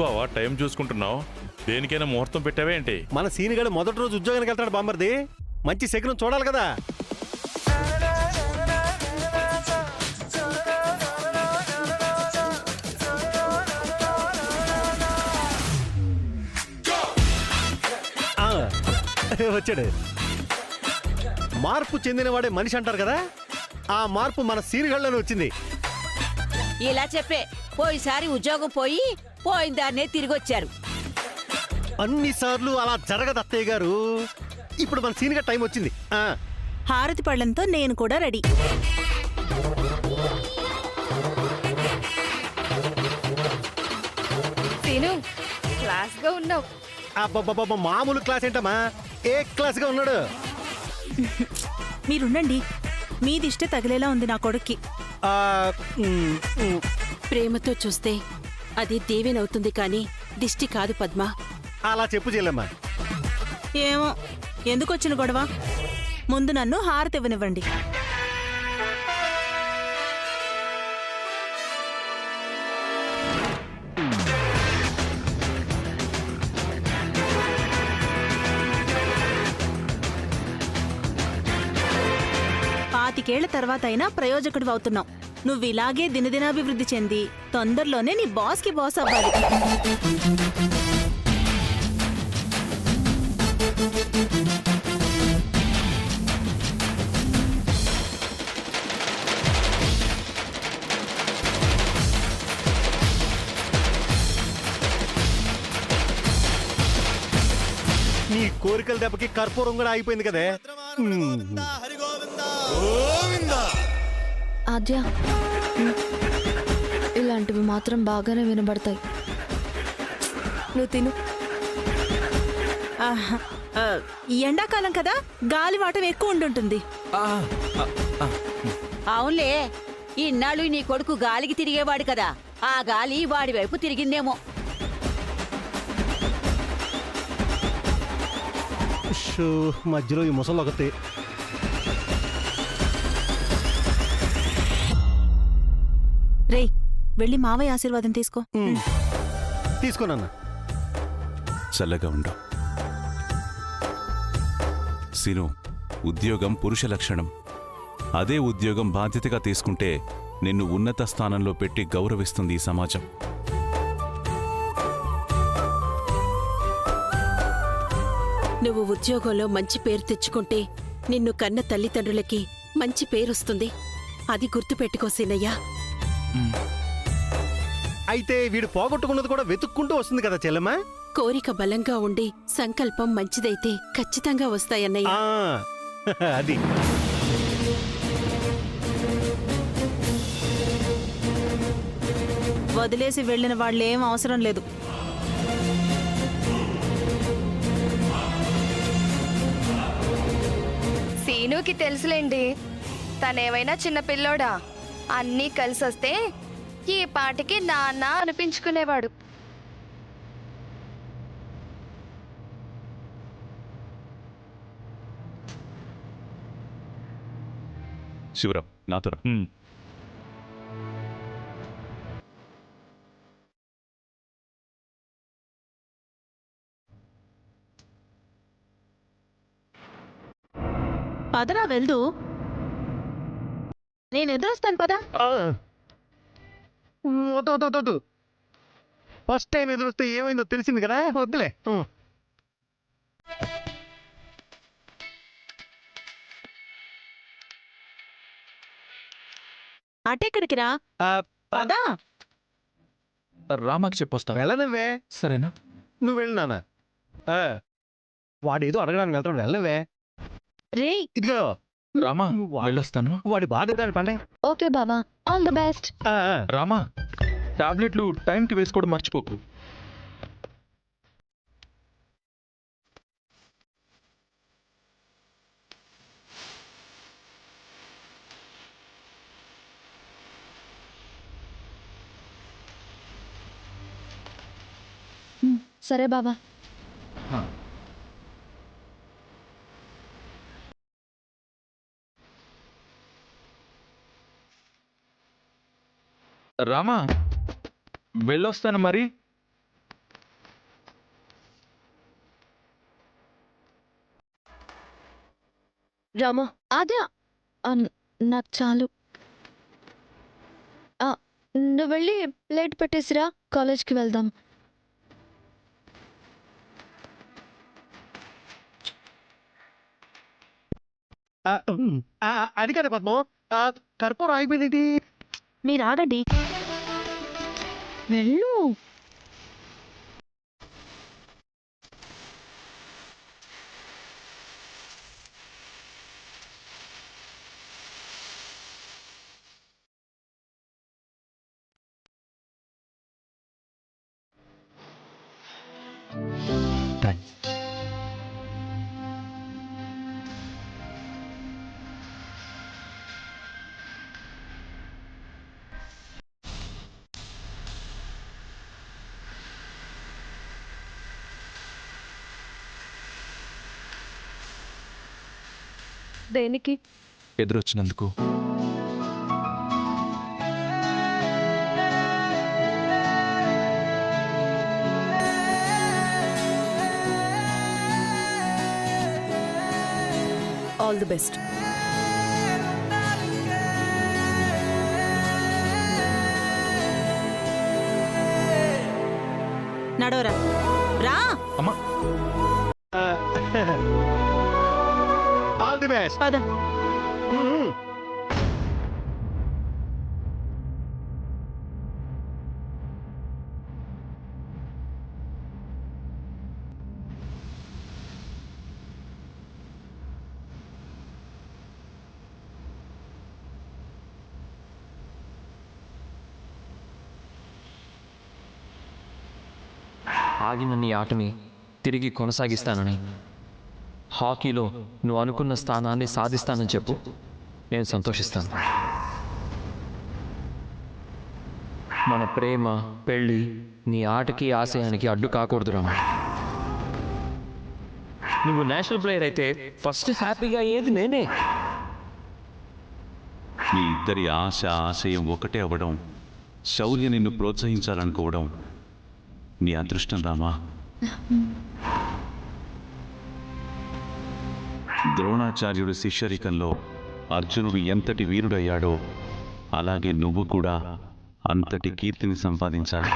బావా టైం చూసుకుంటున్నావు? దేనికైనా ముహూర్తం పెట్టావే ఏంటి? మన సీనిగాడు మొదటి రోజు ఉద్యోగానికి వెళ్తాడు బాంబర్ది. మంచి శకునం చూడాలి కదా. వచ్చాడు. మార్పు చెందినవాడే మనిషి అంటారు కదా, ఆ మార్పు మన సీనిగాళ్ళలోనే వచ్చింది. ఇలా చెప్పే పోయిసారి ఉద్యోగం పోయి పోయిన దాన్నే తిరిగి వచ్చారు. అన్నిసార్లు అలా జరగదు అత్తయ్య గారు. ఇప్పుడు మన సీనిగా టైం వచ్చింది. హారతి పళ్ళంతో నేను కూడా రెడీ. సీను క్లాస్ గా ఉన్నావు. అబ్బబ్బబ్బ, మామూలు క్లాస్ ఏంటమ్మా, ఏ క్లాస్ గా ఉన్నాడు. మీరుండండి, మీ దిష్టే తగిలేలా ఉంది నా కొడుక్కి. ప్రేమతో చూస్తే అది దేవేనవుతుంది కానీ దిష్టి కాదు పద్మ. అలా చెప్పు చెల్లెమ్మా. ఏమో ఎందుకొచ్చిన గొడవ, ముందు నన్ను హారతి ఇవ్వనివ్వండి. పాతికేళ్ల తర్వాత అయినా ప్రయోజకుడు అవుతున్నావు. నువ్వు ఇలాగే దినదినాభివృద్ధి చెంది తొందరలోనే నీ బాస్కి బాస్ అవ్వాలి. నీ కోరికల దెబ్బకి కర్పూరం కూడా అయిపోయింది కదే. ఆద్య, ఇలాంటివి మాత్రం బాగానే వినబడతాయి. నువ్వు తిను. ఎండాకాలం కదా, గాలివాటం ఎక్కువ ఉండుంటుంది. అవునులే, ఇన్నాళ్ళు నీ కొడుకు గాలికి తిరిగేవాడు కదా, ఆ గాలి వాడి వైపు తిరిగిందేమో. మధ్యలో ఈ ముసలు ఒకటి. రేయ్, వెళ్ళి మావయ్య ఆశీర్వాదం తీసుకో. తీసుకోనన్నా. చల్లగా ఉండు సీను. ఉద్యోగం పురుష లక్షణం. అదే ఉద్యోగం బాధ్యతగా తీసుకుంటే నిన్ను ఉన్నత స్థానంలో పెట్టి గౌరవిస్తుంది ఈ సమాజం. నువ్వు ఉద్యోగంలో మంచి పేరు తెచ్చుకుంటే నిన్ను కన్న తల్లిదండ్రులకి మంచి పేరొస్తుంది. అది గుర్తుపెట్టుకో సీనయ్యా. అయితే వీడు పోగొట్టుకున్నది కూడా వెతుక్కుంటూ వస్తుంది కదా చెల్లెమ్మా. కోరిక బలంగా ఉండి సంకల్పం మంచిదైతే ఖచ్చితంగా వస్తాయన్నయ్య. అది వదిలేసి వెళ్ళిన వాళ్ళేం అవసరం లేదు. సీనుకి తెలుసులేండి, తనేమైనా చిన్నపిల్లోడా. అన్నీ కలిసొస్తే ఈ పాటికి నాన్న అనిపించుకునేవాడు. శివరాం నాతో రా. పదరా వెళ్దు, నేను ఎదురొస్తాను పదా. వద్దు. ఫస్ట్ టైం ఎదురొస్తే ఏమైందో తెలిసింది కదా, వద్దులే. అటెక్కడికి రా, పదా. రామాకి చెప్పొస్తా. వెళ్ళనవే. సరేనా? నువ్వు వెళ్ళు నాన్న. వాడు ఏదో అడగడానికి వెళ్తాడు, వెళ్ళవే. రే, ఇదిగో రామా, వెళ్ళొస్తాను. వాడి బాధ పండే. Okay Baba, all the best. Rama, టాబ్లెట్లు టైంకి వేసుకోవడం మర్చిపోకు. సరే బాబా. రామా, వెళ్ళొస్తాను మరి. రామా అదే నాకు చాలు. నువ్వు వెళ్ళి ప్లేట్ పెట్టేసిరా, కాలేజ్కి వెళ్దాం. అది కదా పద్మం, కర్పూరం ఆగిపోయింది. మీరు ఆగండి. వెళ్ళు. దేనికి? ఎదురొచ్చినందుకు. All the best. నడవరా రా. అమ్మా, ఆల్ ది బెస్ట్. పద. ఆగిన నీ ఆటని తిరిగి కొనసాగిస్తానని, హాకీలో నువ్వు అనుకున్న స్థానాన్ని సాధిస్తానని చెప్పు, నేను సంతోషిస్తాను. మన ప్రేమ, పెళ్ళి నీ ఆటకి ఆశయానికి అడ్డు కాకూడదు రామా. నువ్వు నేషనల్ ప్లేయర్ అయితే ఫస్ట్ హ్యాపీగా అయ్యేది నేనే. మీ ఇద్దరి ఆశ ఆశయం ఒకటే అవ్వడం, శౌర్య నిన్ను ప్రోత్సహించాలనుకోవడం నీ అదృష్టం రామా. ద్రోణాచార్యుడి శిష్యరికంలో అర్జునుడు ఎంతటి వీరుడయ్యాడో అలాగే నువ్వు కూడా అంతటి కీర్తిని సంపాదించాలి.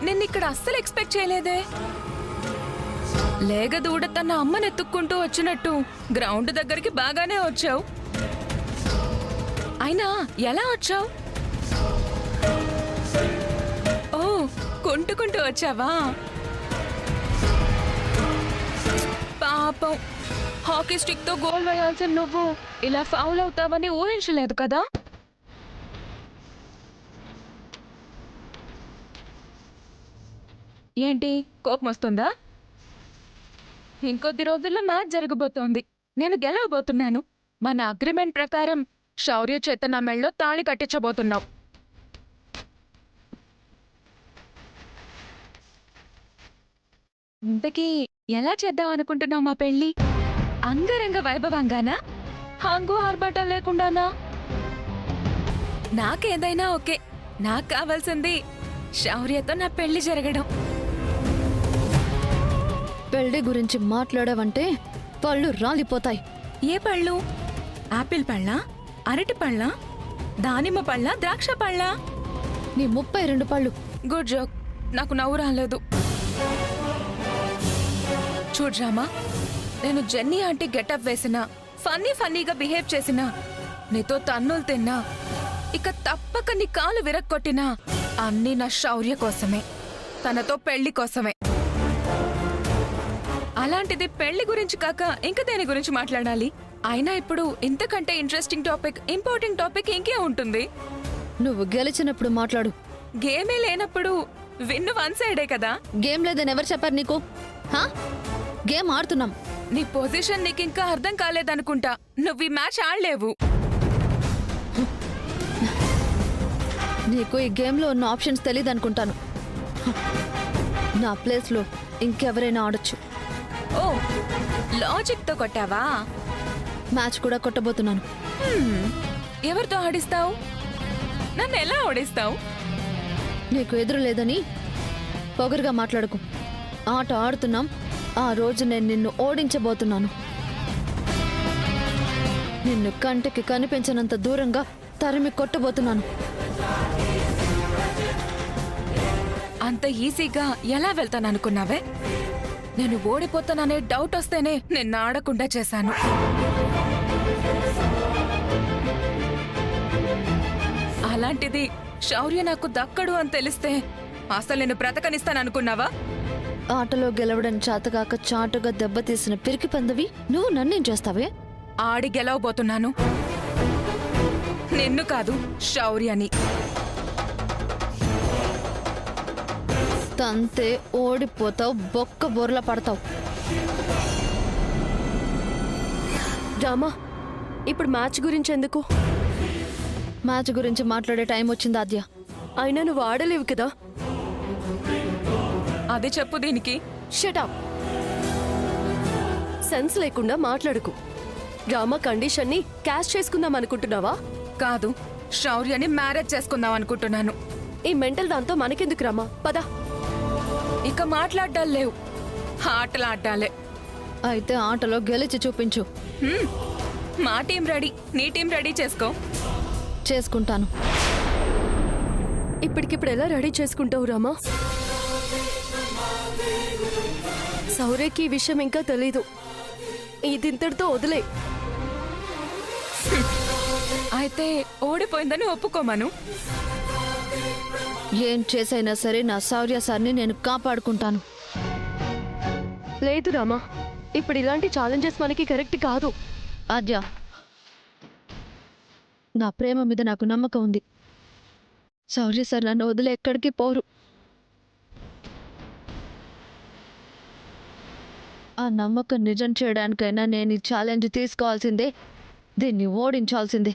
నిన్నిక్కడ అస్సలు ఎక్స్పెక్ట్ చేయలేదే. లేగదూడ తన అమ్మనెత్తుక్కుంటూ వచ్చినట్టు గ్రౌండ్ దగ్గరికి బాగానే వచ్చావు. అయినా ఎలా వచ్చావు? ఓ, కుంటుకుంటూ వచ్చావా? పాపం, హాకీ స్టిక్ తో గోల్ వేయాల్సిన నువ్వు ఇలా ఫౌల్ అవుతావని ఊహించలేదు కదా. ఏంటి, కోపం వస్తుందా? ఇంకొద్ది రోజుల్లో మ్యాచ్ జరగబోతోంది. నేను గెలవబోతున్నాను. మన అగ్రిమెంట్ ప్రకారం శౌర్య చేత నా మెళ్ళలో తాళి కట్టించబోతున్నావు. ఇంతకీ ఎలా చేద్దాం అనుకుంటున్నావు మా పెళ్ళి? అంగరంగ వైభవంగానా? హంగు ఆర్భాటం లేకుండానా? నాకేదైనా ఓకే. నాకు కావాల్సింది శౌర్యతో నా పెళ్లి జరగడం. పెళ్లి గురించి మాట్లాడావంటే పళ్ళు రాలిపోతాయి. ఏ పళ్ళు? ఆపిల్ పళ్ళా, అరటి పళ్ళా, దానిమ్మ పళ్ళా, ద్రాక్ష పళ్ళా? నీ 32 పళ్ళు. Good joke. నాకు నవ్వు రాలేదు. చూడు రామా, నేను జెన్నీ ఆంటీ గెటప్ వేసినా, ఫన్నీగా బిహేవ్ చేసినా, నీతో తన్నులు తిన్నా, ఇక తప్పక నీ కాలు విరక్కొట్టినా అన్నీ నా శౌర్య కోసమే, తనతో పెళ్లి కోసమే. అలాంటిది పెళ్లి గురించి కాక ఇంక దేని గురించి మాట్లాడాలి? అయినా ఇప్పుడు ఇంతకంటే ఇంట్రెస్టింగ్ టాపిక్, ఇంపార్టెంట్ టాపిక్ ఇంకే ఉంటుంది. నువ్వు గెలిచినప్పుడు మాట్లాడు. గేమే లేనప్పుడు విన్ను వన్ సైడే కదా. గేమ్ లేదని ఎవరు చెప్పారు నీకు? హా? గేమ్ ఆడుతున్నాం. నీ పొజిషన్ నీకింకా అర్థం కాలేదనుకుంటా. నువ్వు ఈ మ్యాచ్ ఆడలేవు. నీకు ఈ గేమ్లో ఉన్న ఆప్షన్స్ తెలియదు అనుకుంటాను. నా ప్లేస్లో ఇంకెవరైనా ఆడొచ్చు. ఓ, లాజిక్ తో కొట్టావా? మ్యాచ్ కూడా కొట్టబోతున్నాను. ఎవరితో ఆడిస్తావు? నన్ను ఎలా ఓడిస్తావు? నీకు ఎదురు లేదని పొగరుగా మాట్లాడకు. ఆట ఆడుతున్నాం. ఆ రోజు నేను నిన్ను ఓడించబోతున్నాను. నిన్ను కంటికి కనిపించనంత దూరంగా తరిమి కొట్టబోతున్నాను. అంత ఈజీగా ఎలా వెళ్తాననుకున్నావే? నేను ఓడిపోతాననే డౌట్ వస్తేనే నిన్ను ఆడకుండా చేశాను. అలాంటిది శౌర్య నాకు దక్కడు అని తెలిస్తే అసలు నేను బ్రతకనిస్తాననుకున్నావా? ఆటలో గెలవడం చేతగాక చాటుగా దెబ్బతీసిన పిరికి పందవి నువ్వు నన్నేం చేస్తావే? ఆడి గెలవబోతున్నాను. నిన్ను కాదు, శౌర్యని. తంతే ఓడిపోతావు, బొక్క బొర్ల పడతావు. రామా, ఇప్పుడు మ్యాచ్ గురించి ఎందుకు? మ్యాచ్ గురించి మాట్లాడే టైం వచ్చింది ఆద్య. అయినా నువ్వు ఆడలేవు కదా. అది చెప్పు దీనికి. షటప్. సెన్స్ లేకుండా మాట్లాడుకు. రామా కండిషన్ని క్యాష్ చేసుకుందాం అనుకుంటున్నావా? కాదు, శౌర్యని మ్యారేజ్ చేసుకుందాం అనుకుంటున్నాను. ఈ మెంటల్ దాంతో మనకెందుకు రామా, పద. ఇక మాట్లాడ్డాలు లేవు, ఆటలాడ్డాలే. అయితే ఆటలో గెలిచి చూపించు. మా టీం రెడీ, నీ టీం రెడీ చేసుకో. చేసుకుంటాను. ఇప్పటికిప్పుడు ఎలా రెడీ చేసుకుంటావు రామా? సౌర్యకి ఈ విషయం ఇంకా తెలీదు. ఇది ఇంతటితో వదిలే. అయితే ఓడిపోయిందని ఒప్పుకోమను. ఏం చేసైనా సరే నా శౌర్య సార్ని నేను కాపాడుకుంటాను. లేదు రామా, ఇప్పుడు ఇలాంటి ఛాలెంజెస్ మనకి కరెక్ట్ కాదు. ఆద్య, నా ప్రేమ మీద నాకు నమ్మకం ఉంది. శౌర్య సార్ నన్ను వదిలే ఎక్కడికి పోరు. ఆ నమ్మకం నిజం చేయడానికైనా నేను ఈ ఛాలెంజ్ తీసుకోవాల్సిందే. దీన్ని ఓడించాల్సిందే.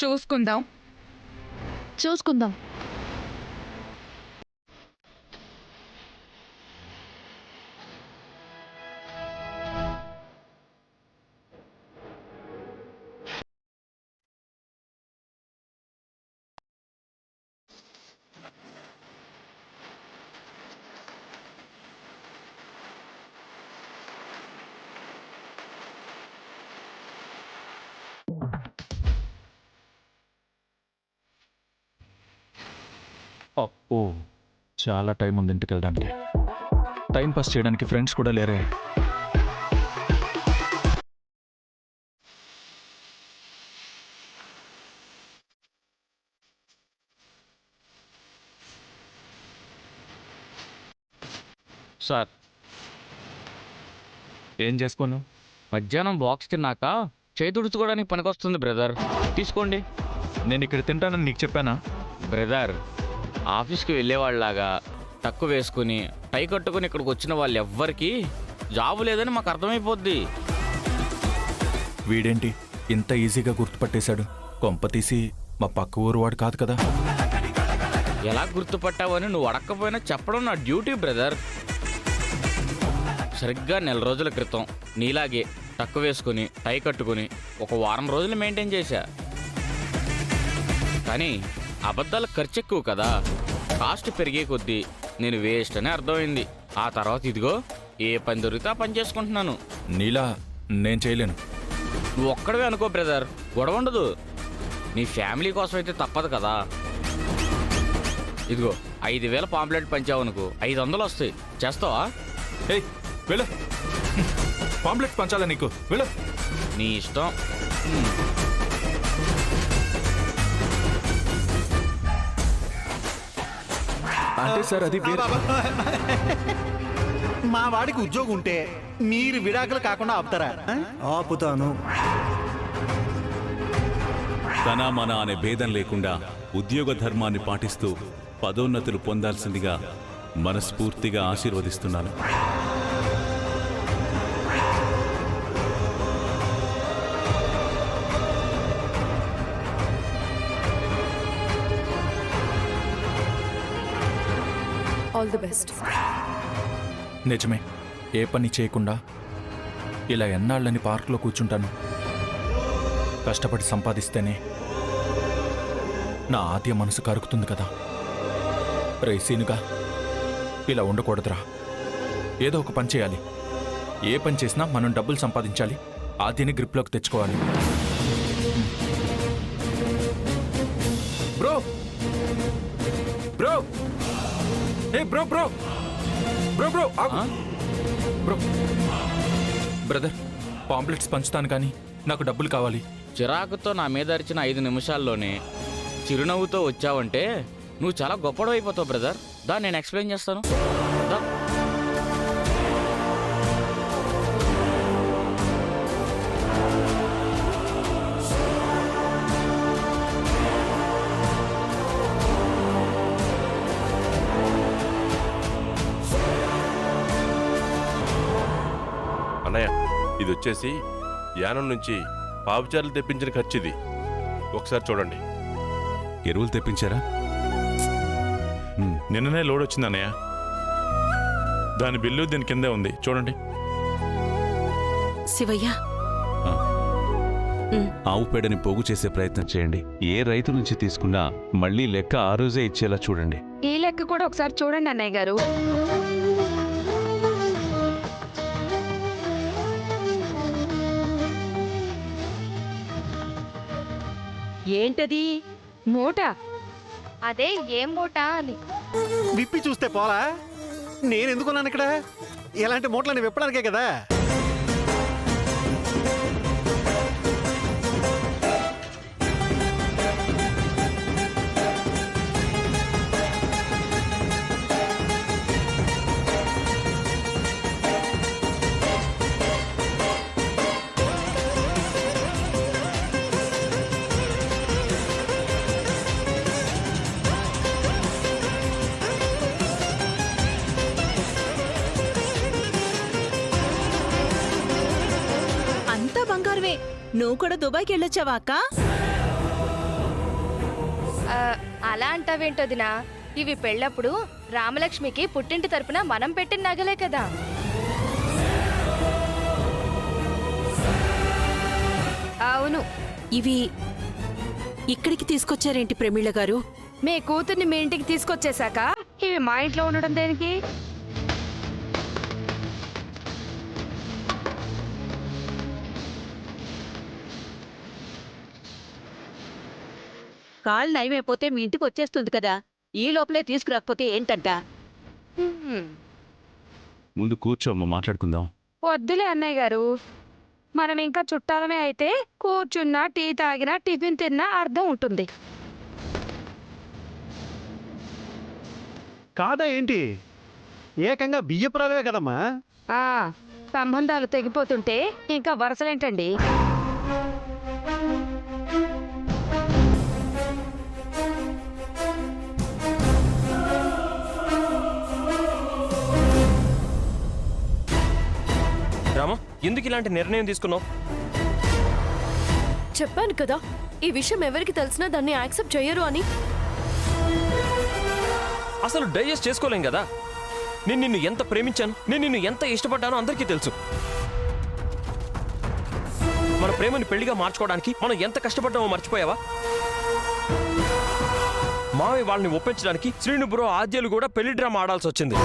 చూసుకుందాం. చూసుకుందాం. ఓ, చాలా టైం ఉంది ఇంటికి వెళ్ళడానికి. టైం పాస్ చేయడానికి ఫ్రెండ్స్ కూడా లేరే. సార్, ఏం చేసుకోను? మధ్యాహ్నం బాక్స్ తిన్నాక చేయి తుడుచుకోవడానికి పనికొస్తుంది బ్రదర్. తీసుకోండి. నేను ఇక్కడ తింటానని నీకు చెప్పానా? బ్రదర్, ఆఫీస్కి వెళ్ళేవాళ్ళలాగా టక్కు వేసుకుని టై కట్టుకుని ఇక్కడికి వచ్చిన వాళ్ళు ఎవ్వరికి జాబు లేదని మాకు అర్థమైపోద్ది. వీడేంటి ఇంత ఈజీగా గుర్తుపట్టేశాడు? కొంపతీసి మా పక్క ఊరు వాడు కాదు కదా? ఎలా గుర్తుపట్టావని నువ్వు అడక్కపోయినా చెప్పడం నా డ్యూటీ బ్రదర్. సరిగ్గా 4 రోజుల క్రితం నీలాగే టక్కు వేసుకుని టై కట్టుకుని ఒక వారం రోజులు మెయింటైన్ చేశా. కానీ అబద్ధాల ఖర్చు ఎక్కువ కదా, కాస్ట్ పెరిగే కొద్దీ నేను వేస్ట్ అని అర్థమైంది. ఆ తర్వాత ఇదిగో ఏ పని దొరికితే ఆ పని చేసుకుంటున్నాను. నీలా నేను చేయలేను. నువ్వు ఒక్కడవే అనుకో బ్రదర్, గొడవ ఉండదు. నీ ఫ్యామిలీ కోసం అయితే తప్పదు కదా. ఇదిగో 5,000 పాంప్లెట్ పంచావు అనుకో, 500 వస్తాయి. చేస్తావా? ఏయ్, వెళ్ళు. పాంప్లెట్స్ పంచాలా నీకు? వెళ్ళు. నీ ఇష్టం. అంటే సార్ అది వేరే- మా వాడికి ఉద్యోగం ఉంటే మీరు విడాకులు కాకుండా ఆపుతారా? ఆపుతాను. తన మన అనే భేదం లేకుండా ఉద్యోగ ధర్మాన్ని పాటిస్తూ పదోన్నతులు పొందాల్సిందిగా మనస్ఫూర్తిగా ఆశీర్వదిస్తున్నాను. All the best. నిజమే, ఏ పని చేయకుండా ఇలా ఎన్నాళ్ళని పార్కులో కూర్చుంటాను. కష్టపడి సంపాదిస్తేనే నా ఆద్య మనసు కరుగుతుంది కదా. రేసీనుగా ఇలా ఉండకూడదురా. ఏదో ఒక పని చేయాలి. ఏ పని చేసినా మనం డబ్బులు సంపాదించాలి. ఆద్యని గ్రిప్లోకి తెచ్చుకోవాలి. బ్రో బ్రో ఏ బ్రో బ్రో బ్రో బ్రో ఆగు. బ్రో బ్రదర్, పాంప్లెట్స్ పంచుతాను కానీ నాకు డబ్బులు కావాలి. చిరాకుతో నా మీద అరిచిన 5 నిమిషాల్లోనే చిరునవ్వుతో వచ్చావంటే నువ్వు చాలా గొప్పడు అయిపోతావు బ్రదర్. దా నేను ఎక్స్ప్లెయిన్ చేస్తాను. దా. అన్నయ్య, ఇది వచ్చేసి యానం నుంచి పావుచారులు తెప్పించిన ఖర్చు ఇది. ఒకసారి చూడండి. ఎరువులు తెప్పించారా? నిన్ననే లోడ్ వచ్చింది అన్నయ్య. దాని బిల్లు దీని కిందే ఉంది, చూడండి. శివయ్య, ఆవు పేడని పోగు చేసే ప్రయత్నం చేయండి. ఏ రైతు నుంచి తీసుకున్నా మళ్ళీ లెక్క ఆ రోజే ఇచ్చేలా చూడండి. ఈ లెక్క కూడా ఒకసారి చూడండి అన్నయ్య గారు. ఏంటది? మూట. అదే ఏం మూట అని. విప్పి చూస్తే పోలా? నేను ఎందుకున్నాను ఇక్కడ? ఇలాంటి మూటలని విప్పడానికే కదా. అంతా బంగారువే. నువ్వు కూడా దుబాయ్కి వెళ్ళొచ్చావా అక్క? అలా అంటావేంటోదినా? ఇవి పెళ్ళప్పుడు రామలక్ష్మికి పుట్టింటి తరపున మనం పెట్టిన నగలే కదా. అవును, ఇవి ఇక్కడికి తీసుకొచ్చారేంటి ప్రమీళ గారు? మీ కూతుర్ని మీ ఇంటికి తీసుకొచ్చేశాక ఇవి మా ఇంట్లో ఉండడం దేనికి? కాళ్ళు నయమైపోతే మీ ఇంటికి వచ్చేస్తుంది కదా. ఈ లోపలే తీసుకురాకపోతే ఏంటంట? ముందు కూర్చోమ్మ, మాట్లాడుకుందాం. వద్దులే అన్నయ్య గారు. మనం ఇంకా చుట్టాలమే అయితే కూర్చున్నా, టీ తాగినా, టిఫిన్ తిన్నా అర్థం ఉంటుంది. కాదా ఏంటి? ఏకంగా బియ్యపురాలే కదమ్మా. సంబంధాలు తెగిపోతుంటే ఇంకా వరసలేంటండి? రామా, ఎందుకు ఇలాంటి నిర్ణయం తీసుకున్నావు? చెప్పాను కదా, ఈ విషయం ఎవరికి తెలిసినా దాన్ని యాక్సెప్ట్ చెయ్యరు అని. అసలు డైజెస్ట్ చేసుకోలేం కదా. నేను నిన్ను ఎంత ప్రేమించాను, నేను నిన్ను ఎంత ఇష్టపడ్డానో అందరికీ తెలుసు. మన ప్రేమని పెళ్లిగా మార్చుకోవడానికి మనం ఎంత కష్టపడ్డామో మర్చిపోయావా? మావయ్య వాళ్ళని ఒప్పించడానికి శ్రీను బ్రో, ఆద్యాలు కూడా పెళ్లి డ్రామా ఆడాల్సి వచ్చింది.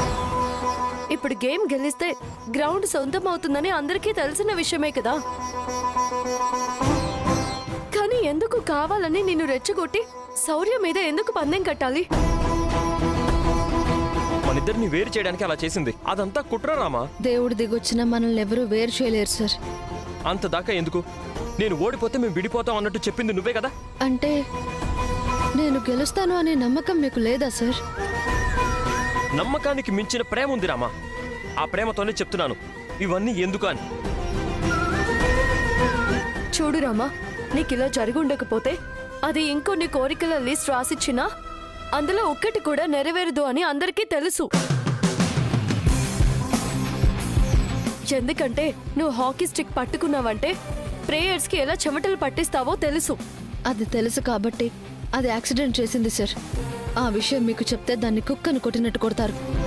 ఇప్పుడు గేమ్ గెలిస్తే గ్రౌండ్ సొంతం అవుతుందని అందరికీ తెలిసిన విషయమే కదా. కానీ ఎందుకు కావాలని నిన్ను రెచ్చగొట్టి శౌర్య మీద ఎందుకు పందెం కట్టాలి? మన ఇద్దరిని వేరు చేయడానికి అలా చేసింది. అదంతా కుట్ర రామా. దేవుడి దిగొచ్చినా మనల్ని ఎవరూ వేరు చేయలేరు సార్. అంత దాకా ఎందుకు? నేను ఓడిపోతే మేము విడిపోతాం అన్నట్టు చెప్పింది నువ్వే కదా. అంటే నేను గెలుస్తాను అనే నమ్మకం మీకు లేదా సార్? నమ్మకానికి మించిన ప్రేమ ఉంది రామా. ఆ ప్రేమతోనే చెప్తున్నాను ఇవన్నీ ఎందుకు అని. చూడు రామా, నీకిలా జరిగి ఉండకపోతే అది ఇంకొన్ని కోరికల లిస్ట్ రాసిచ్చినా అందులో ఒక్కటి కూడా నెరవేరదు అని అందరికీ తెలుసు. ఎందుకంటే నువ్వు హాకీ స్టిక్ పట్టుకున్నావంటే ప్రేయర్స్కి ఎలా చెమటలు పట్టిస్తావో తెలుసు. అది తెలుసు కాబట్టి అది యాక్సిడెంట్ చేసింది సార్. ఆ విషయం మీకు చెప్తే దాన్ని కుక్కను కొట్టినట్టు కొడతారు.